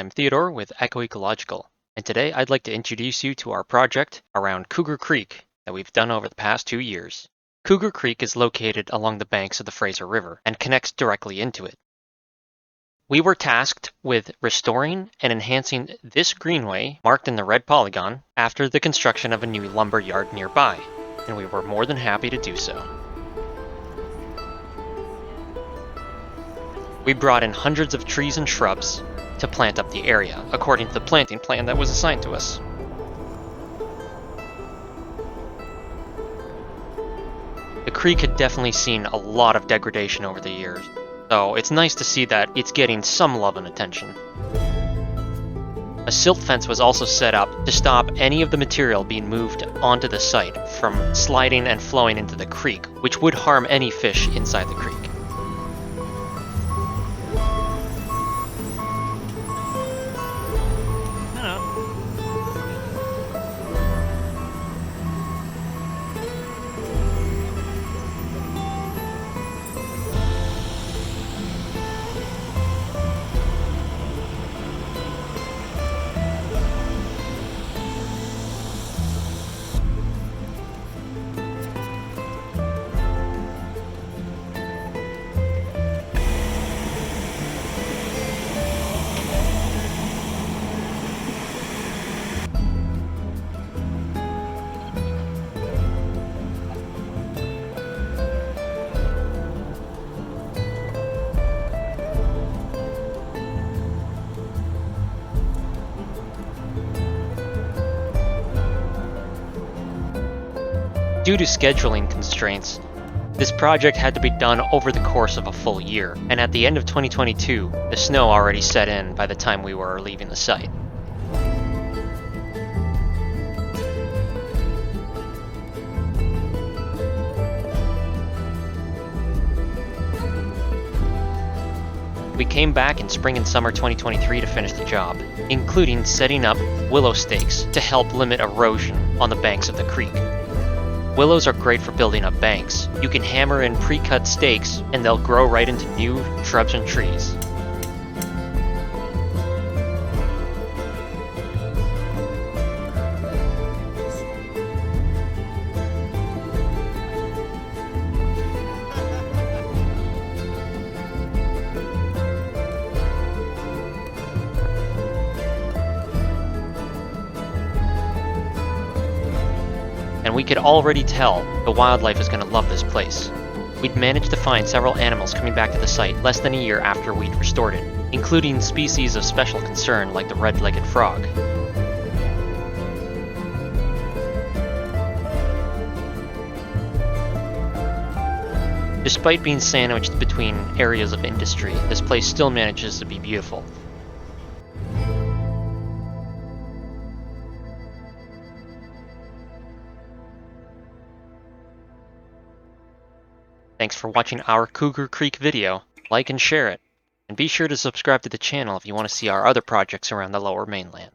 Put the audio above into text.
I'm Theodore with Ecological, and today I'd like to introduce you to our project around Cougar Creek that we've done over the past 2 years. Cougar Creek is located along the banks of the Fraser River and connects directly into it. We were tasked with restoring and enhancing this greenway, marked in the red polygon, after the construction of a new lumber yard nearby, and we were more than happy to do so. We brought in hundreds of trees and shrubs to plant up the area, according to the planting plan that was assigned to us. The creek had definitely seen a lot of degradation over the years, so it's nice to see that it's getting some love and attention. A silt fence was also set up to stop any of the material being moved onto the site from sliding and flowing into the creek, which would harm any fish inside the creek. Due to scheduling constraints, this project had to be done over the course of a full year, and at the end of 2022, the snow already set in by the time we were leaving the site. We came back in spring and summer 2023 to finish the job, including setting up willow stakes to help limit erosion on the banks of the creek. Willows are great for building up banks. You can hammer in pre-cut stakes and they'll grow right into new shrubs and trees. And we could already tell the wildlife is going to love this place. We'd managed to find several animals coming back to the site less than a year after we'd restored it, including species of special concern like the red-legged frog. Despite being sandwiched between areas of industry, this place still manages to be beautiful. Thanks for watching our Cougar Creek video. Like and share it. And be sure to subscribe to the channel if you want to see our other projects around the Lower Mainland.